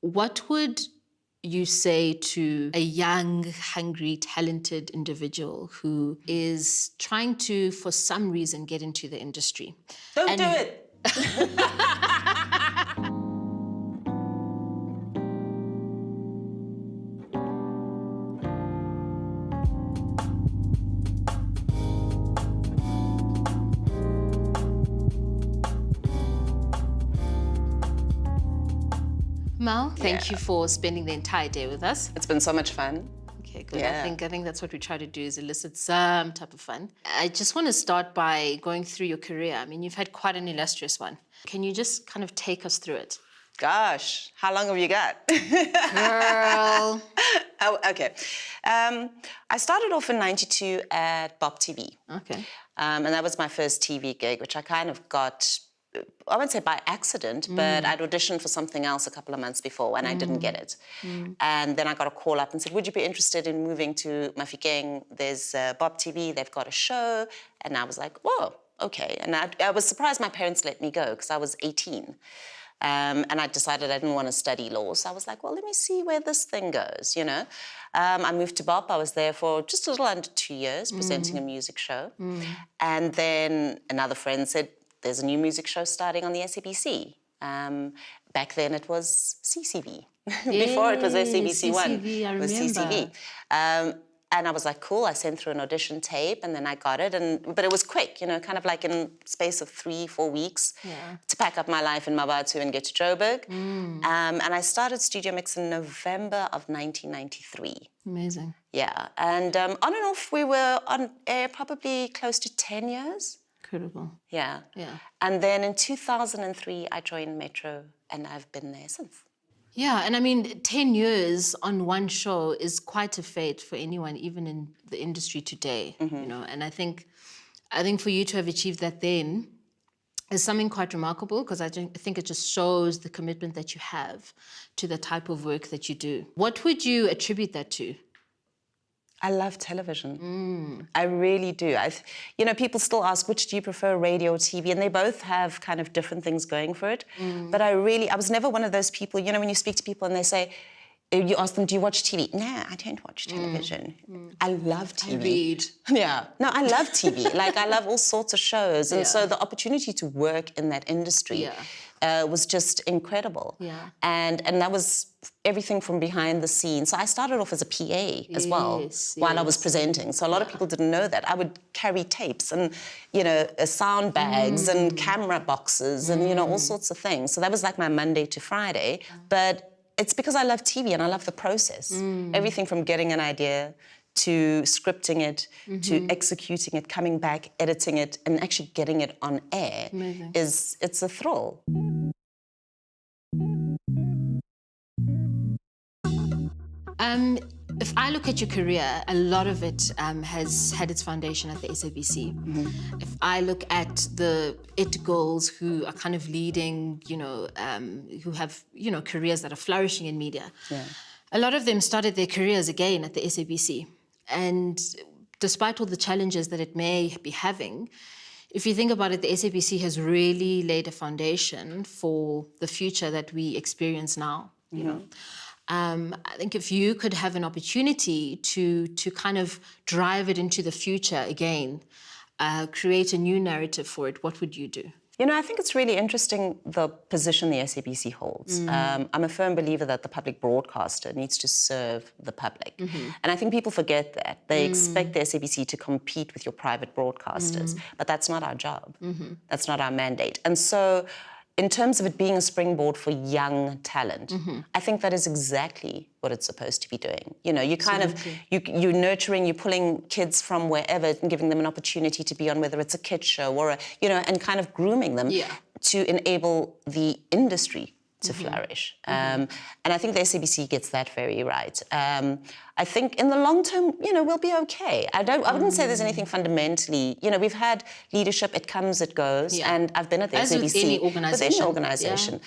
What would you say to a young, hungry, talented individual who is trying to, for some reason, get into the industry? Don't do it. Mel, thank you for spending the entire day with us. It's been so much fun. Okay, good. Yeah. I think that's what we try to do, is elicit some type of fun. I just want to start by going through your career. I mean, you've had quite an illustrious one. Can you just kind of take us through it? Gosh, how long have you got? Girl. Oh, okay. I started off in '92 at Bop TV. Okay. And that was my first TV gig, which I kind of got, I wouldn't say by accident, but I'd auditioned for something else a couple of months before and I didn't get it. And then I got a call up and said, would you be interested in moving to Mafikeng? There's Bop TV, they've got a show. And I was like, whoa, okay. And I was surprised my parents let me go because I was 18. And I decided I didn't want to study law. So I was like, well, let me see where this thing goes, you know. I moved to Bop. I was there for just a little under 2 years, presenting a music show. And then another friend said, there's a new music show starting on the SABC. Back then it was CCV. Before it was SABC One. CCV, I it was remember. CCV. And I was like, cool, I sent through an audition tape and then I got it. But it was quick, you know, kind of like in space of 3-4 weeks to pack up my life in Mabatu and get to Joburg. And I started Studio Mix in November of 1993. Amazing. Yeah, and on and off we were on air probably close to 10 years. Incredible. Yeah. Yeah. And then in 2003, I joined Metro and I've been there since. Yeah, and I mean, 10 years on one show is quite a feat for anyone, even in the industry today, you know. And I think for you to have achieved that then is something quite remarkable, because I think it just shows the commitment that you have to the type of work that you do. What would you attribute that to? I love television. I really do. You know, people still ask, which do you prefer, radio or TV? And they both have kind of different things going for it. But I was never one of those people, you know, when you speak to people and they say, you ask them, do you watch TV? Nah, I don't watch television. I love TV. I read. Yeah. No, I love TV. Like, I love all sorts of shows. And so the opportunity to work in that industry was just incredible. Yeah. And that was everything from behind the scenes. So I started off as a PA as well while I was presenting. So a lot of people didn't know that. I would carry tapes and, you know, sound bags and camera boxes and, you know, all sorts of things. So that was like my Monday to Friday. But it's because I love TV and I love the process. Everything from getting an idea to scripting it, to executing it, coming back, editing it, and actually getting it on air. Amazing. It's a thrill. If I look at your career, a lot of it has had its foundation at the SABC. If I look at the IT girls who are kind of leading, you know, who have, you know, careers that are flourishing in media, a lot of them started their careers again at the SABC. And despite all the challenges that it may be having, if you think about it, the SABC has really laid a foundation for the future that we experience now, you know. I think if you could have an opportunity to kind of drive it into the future again, create a new narrative for it, what would you do? You know, I think it's really interesting the position the SABC holds. I'm a firm believer that the public broadcaster needs to serve the public. And I think people forget that. They expect the SABC to compete with your private broadcasters, but that's not our job. That's not our mandate. And so in terms of it being a springboard for young talent, I think that is exactly what it's supposed to be doing. You know, you kind of, you're nurturing, you're pulling kids from wherever and giving them an opportunity to be on, whether it's a kids show or a, you know, and kind of grooming them to enable the industry to flourish. And I think the SABC gets that very right. I think in the long term, you know, we'll be okay. I wouldn't say there's anything fundamentally, you know, we've had leadership, it comes, it goes, and I've been at the SABC. With any organization. With any organization.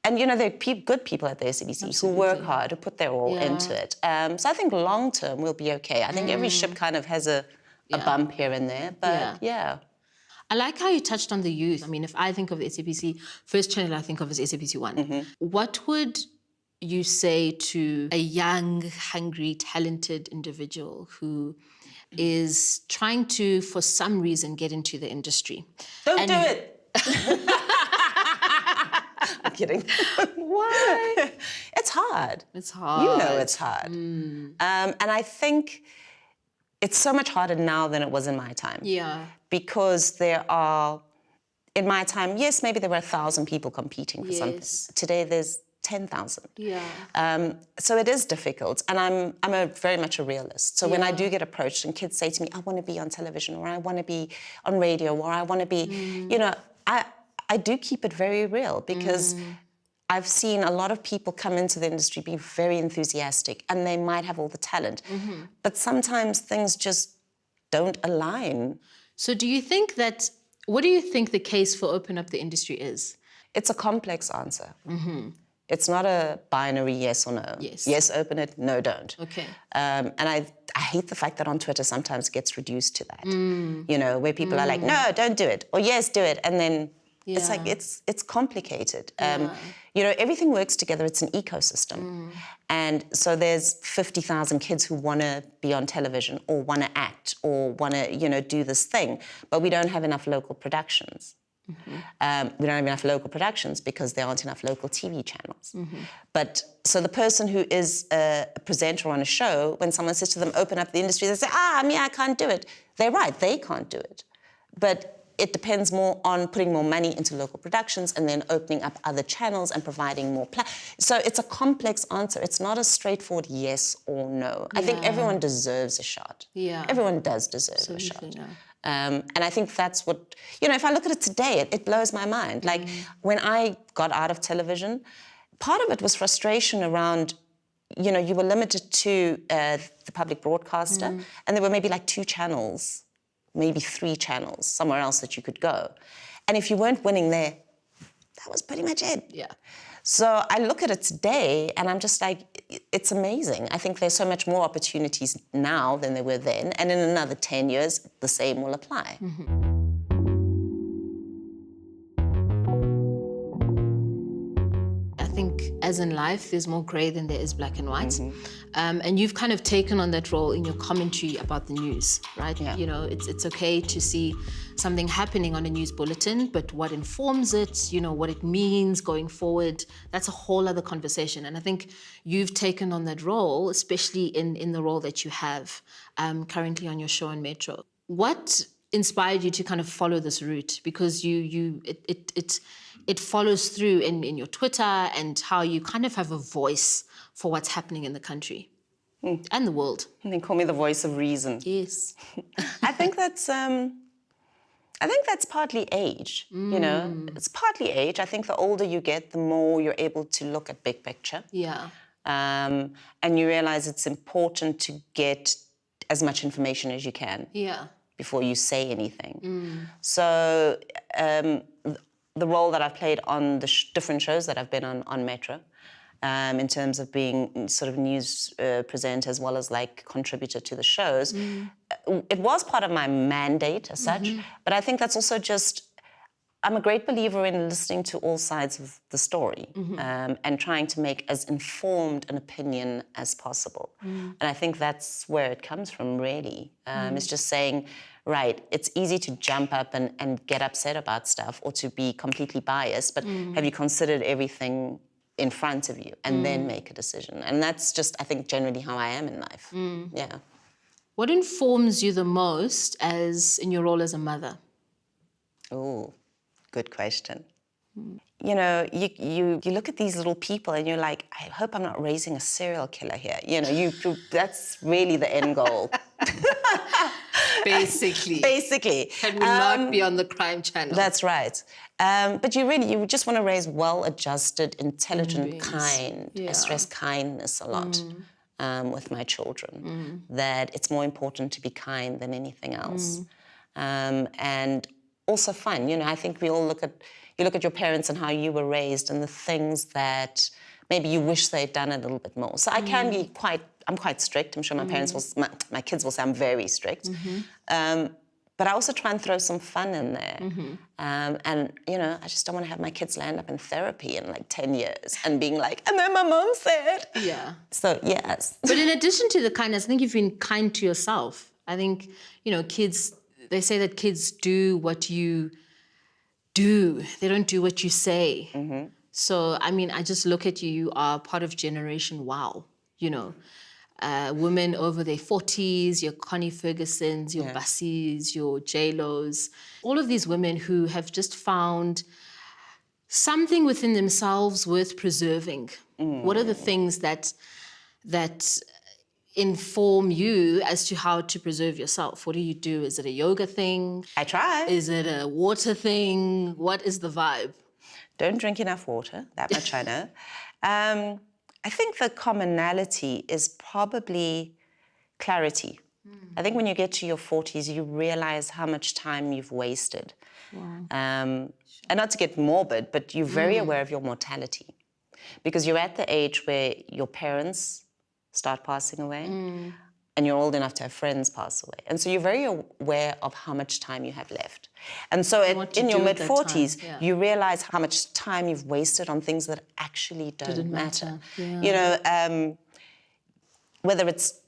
And, you know, there are good people at the SABC who work hard, who put their all into it. So I think long term we'll be okay. I think every ship kind of has a bump here and there, but I like how you touched on the youth. I mean, if I think of the SABC, first channel I think of is SABC One. What would you say to a young, hungry, talented individual who is trying to, for some reason, get into the industry? Don't do it. I'm kidding. Why? It's hard. It's hard. You know it's hard. And I think it's so much harder now than it was in my time. Yeah. Because there are, in my time, yes, maybe there were 1,000 people competing for something. Today there's 10,000. Yeah. So it is difficult, and I'm very much a realist. So when I do get approached and kids say to me, I want to be on television, or I want to be on radio, or I want to be, you know, I do keep it very real, because I've seen a lot of people come into the industry, be very enthusiastic, and they might have all the talent, but sometimes things just don't align. So do you think that, what do you think the case for open up the industry is? It's a complex answer. It's not a binary yes or no. Yes, open it, no, don't. Okay. And I hate the fact that on Twitter sometimes it gets reduced to that, you know, where people are like, no, don't do it, or yes, do it, and then it's like, it's complicated. You know, everything works together, it's an ecosystem. And so there's 50,000 kids who want to be on television, or want to act, or want to, you know, do this thing, but we don't have enough local productions. We don't have enough local productions because there aren't enough local TV channels. But so the person who is a presenter on a show, when someone says to them, open up the industry, they say, I can't do it. They're right, they can't do it. But it depends more on putting more money into local productions and then opening up other channels and providing more So it's a complex answer. It's not a straightforward yes or no. I think everyone deserves a shot. Everyone does deserve a shot. And I think that's what, you know, if I look at it today, it blows my mind. Like, when I got out of television, part of it was frustration around, you know, you were limited to the public broadcaster, and there were maybe like 2 channels, maybe 3 channels, somewhere else that you could go. And if you weren't winning there, that was pretty much it. So I look at it today and I'm just like, it's amazing. I think there's so much more opportunities now than there were then. And in another 10 years, the same will apply. I think, as in life, there's more grey than there is black and white. And you've kind of taken on that role in your commentary about the news, right? You know, it's okay to see something happening on a news bulletin, but what informs it, you know, what it means going forward, that's a whole other conversation. And I think you've taken on that role, especially in the role that you have currently on your show on Metro. What inspired you to kind of follow this route? Because it follows through in your Twitter and how you kind of have a voice for what's happening in the country and the world. And they call me the voice of reason. Yes. I think that's partly age, you know. It's partly age. I think the older you get, the more you're able to look at big picture. And you realize it's important to get as much information as you can before you say anything. So the role that I've played on the different shows that I've been on Metro, in terms of being sort of news presenter as well as like contributor to the shows, it was part of my mandate as such, but I think that's also just, I'm a great believer in listening to all sides of the story and trying to make as informed an opinion as possible. And I think that's where it comes from, really. It's just saying, right, it's easy to jump up and get upset about stuff or to be completely biased, but have you considered everything in front of you and then make a decision? And that's just, I think, generally how I am in life. What informs you the most in your role as a mother? Oh, good question. You know, you look at these little people and you're like, I hope I'm not raising a serial killer here. You know, that's really the end goal. Basically. Can we not be on the crime channel? That's right. But you just want to raise well-adjusted, intelligent, kind. I stress kindness a lot with my children, that it's more important to be kind than anything else. And also fun. You know, I think we all look at your parents and how you were raised and the things that maybe you wish they'd done a little bit more. So I can be I'm quite strict. I'm sure my kids will say I'm very strict. but I also try and throw some fun in there. And, you know, I just don't want to have my kids land up in therapy in like 10 years and being like, and then my mom said. Yeah. So, yes. But in addition to the kindness, I think you've been kind to yourself. I think, you know, kids, they say that kids do what you do. They don't do what you say. So, I mean, I just look at you, you are part of Generation Wow, you know. Women over their 40s, your Connie Fergusons, your Bassies, your J-Los, all of these women who have just found something within themselves worth preserving. What are the things that inform you as to how to preserve yourself? What do you do? Is it a yoga thing? I try. Is it a water thing? What is the vibe? Don't drink enough water, that much I know. I think the commonality is probably clarity. I think when you get to your 40s, you realize how much time you've wasted. And not to get morbid, but you're very aware of your mortality. Because you're at the age where your parents start passing away, and you're old enough to have friends pass away. And so you're very aware of how much time you have left. And so in your mid-40s, you realize how much time you've wasted on things that actually don't matter. Yeah. You know, whether it's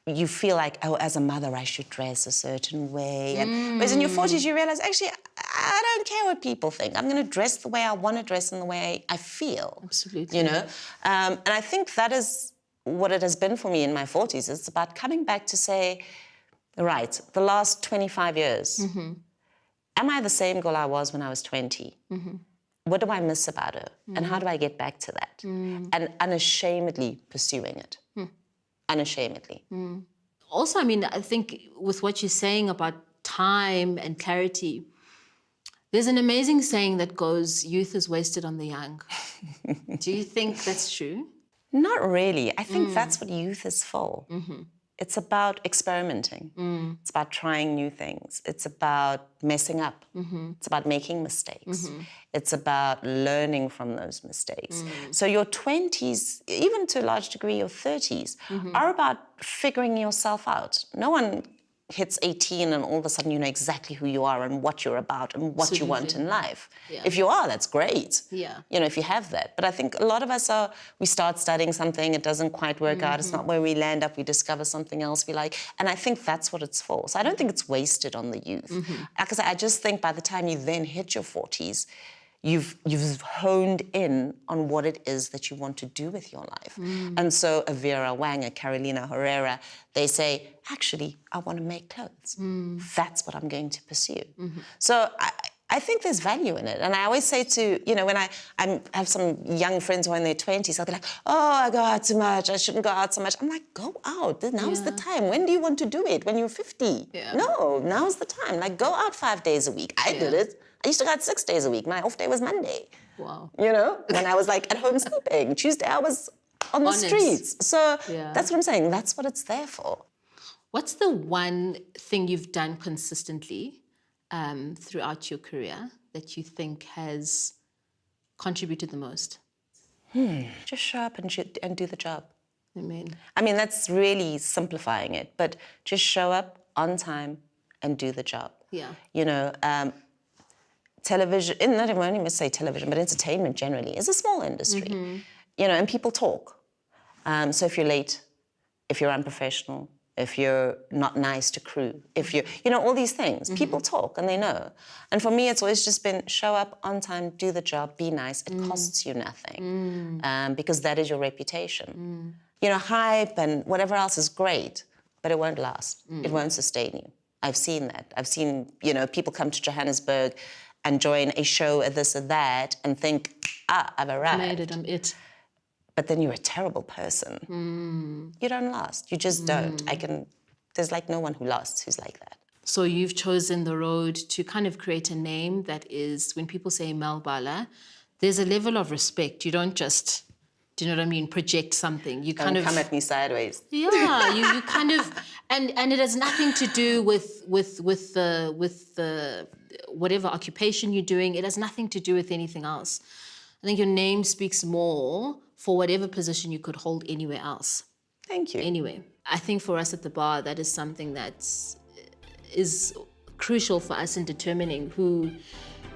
you feel like, oh, as a mother, I should dress a certain way. And whereas in your 40s, you realize, actually, I don't care what people think. I'm going to dress the way I want to dress and the way I feel. Absolutely. You know? And I think that is what it has been for me in my 40s. It's about coming back to say, right, the last 25 years, am I the same girl I was when I was 20? What do I miss about her? And how do I get back to that? And unashamedly pursuing it. Unashamedly. Also, I mean, I think with what you're saying about time and clarity, there's an amazing saying that goes, youth is wasted on the young. Do you think that's true? Not really. I think that's what youth is for. It's about experimenting. It's about trying new things. It's about messing up. It's about making mistakes. It's about learning from those mistakes. So your 20s, even to a large degree your 30s, are about figuring yourself out. No one hits 18 and all of a sudden you know exactly who you are and what you're about and what you want in life. If you are, that's great. You know, if you have that. But I think a lot of us we start studying something, it doesn't quite work out, it's not where we land up, we discover something else we like. And I think that's what it's for. So I don't think it's wasted on the youth. Because I just think by the time you then hit your 40s, you've honed in on what it is that you want to do with your life. And so a Vera Wang, a Carolina Herrera, they say, actually, I want to make clothes. That's what I'm going to pursue. So I think there's value in it. And I always say to, you know, when I have some young friends who are in their 20s, I'll be like, oh, I go out too much, I shouldn't go out so much. I'm like, go out, now's the time. When do you want to do it? When you're 50? No, now's the time. Like, go out 5 days a week. I did it. I used to go out 6 days a week. My off day was Monday. Wow. You know, when I was like at home sleeping. Tuesday I was on the streets. So that's what I'm saying. That's what it's there for. What's the one thing you've done consistently throughout your career that you think has contributed the most? Just show up and do the job. Amen. I mean, that's really simplifying it, but just show up on time and do the job. You know, television, not even only must say television, but entertainment generally is a small industry, you know, and people talk. So if you're late, if you're unprofessional, if you're not nice to crew, if you know, all these things, people talk and they know. And for me, it's always just been show up on time, do the job, be nice. It costs you nothing because that is your reputation. You know, hype and whatever else is great, but it won't last. It won't sustain you. I've seen that. I've seen, you know, people come to Johannesburg and join a show at this or that and think, I've arrived. I made it, I'm it. But then you're a terrible person. You don't last. You just don't. There's like no one who lasts who's like that. So you've chosen the road to kind of create a name that is, when people say Mel Bala, there's a level of respect. You don't just, do you know what I mean, project something. You kind of come at me sideways. Yeah, you kind of, and it has nothing to do with the whatever occupation you're doing. It has nothing to do with anything else. I think your name speaks more for whatever position you could hold anywhere else. Thank you. Anyway, I think for us at the bar, that is something that is crucial for us in determining who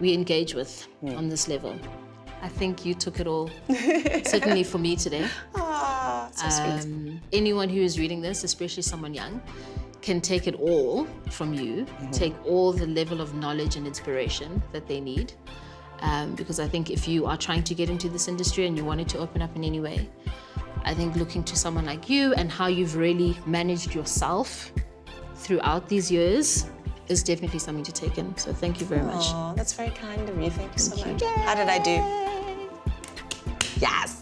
we engage with on this level. I think you took it all, certainly for me today. Ah, so sweet. Anyone who is reading this, especially someone young, can take it all from you, take all the level of knowledge and inspiration that they need. Because I think if you are trying to get into this industry and you wanted to open up in any way, I think looking to someone like you and how you've really managed yourself throughout these years is definitely something to take in. So thank you very much. Oh, that's very kind of you. Thank you so much. How did I do? Yes.